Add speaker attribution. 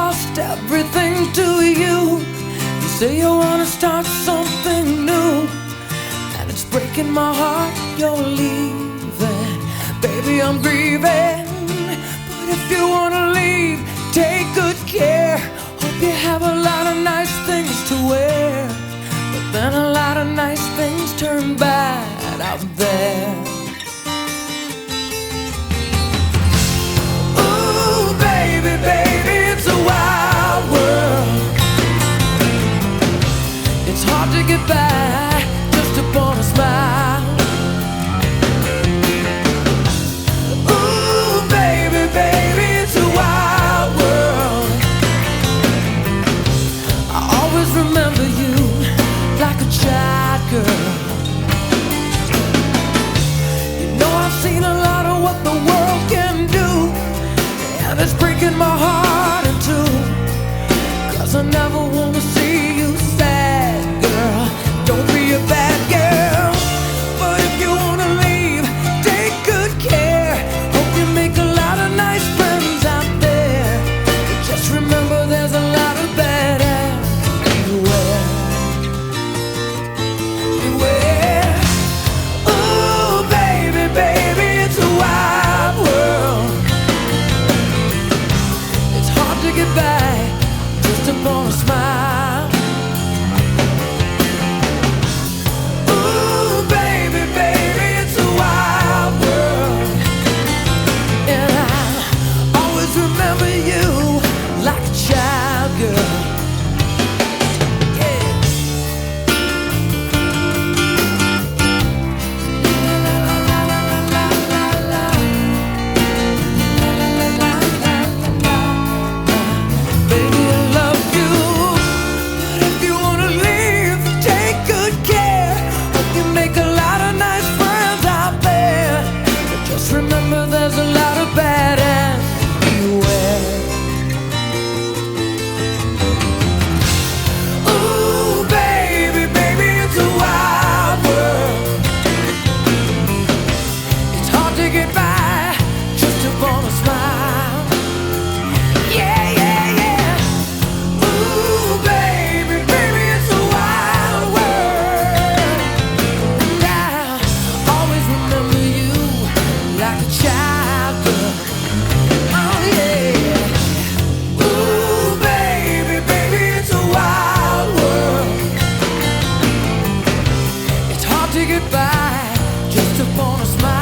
Speaker 1: lost everything to you. You say you wanna start something new, and it's breaking my heart you're leaving. Baby, I'm grieving, but if you wanna leave, take good care. Hope you have a lot of nice things to wear, but then a lot of nice things turn bad out there. Ooh, baby, baby, it's a wild world. It's hard to get by just upon a smile. Ooh, baby, baby, it's a wild world. I always remember you like a child girl. You know I've seen a lot of what the world can do, and it's breaking my heart in two, 'cause I never wanna see you sad, girl. Don't be a bad girl. But if you wanna leave, take good care. Hope you make a lot of nice friends out there, but just remember there's a lot of bad ass. Beware, beware. Ooh, baby, baby, it's a wild world. It's hard to get by just upon a smile. Ooh, baby, baby, it's a wild world. And I always remember you like a child girl. Yeah. La, la, la, la, la, la, la, la. La, la, la, la, la, la, la. Baby, I love you, but if you wanna leave, take good care. Hope you make a lot of nice friends out there, but just remember there's a lot of bad and beware. Ooh, baby, baby, it's a wild world. It's hard to get by just upon a smile. Yeah, yeah, yeah. Ooh, baby, baby, it's a wild world. And I always remember you like a child girl. Oh, yeah. Ooh, baby, baby, it's a wild world. It's hard to get by just upon a smile.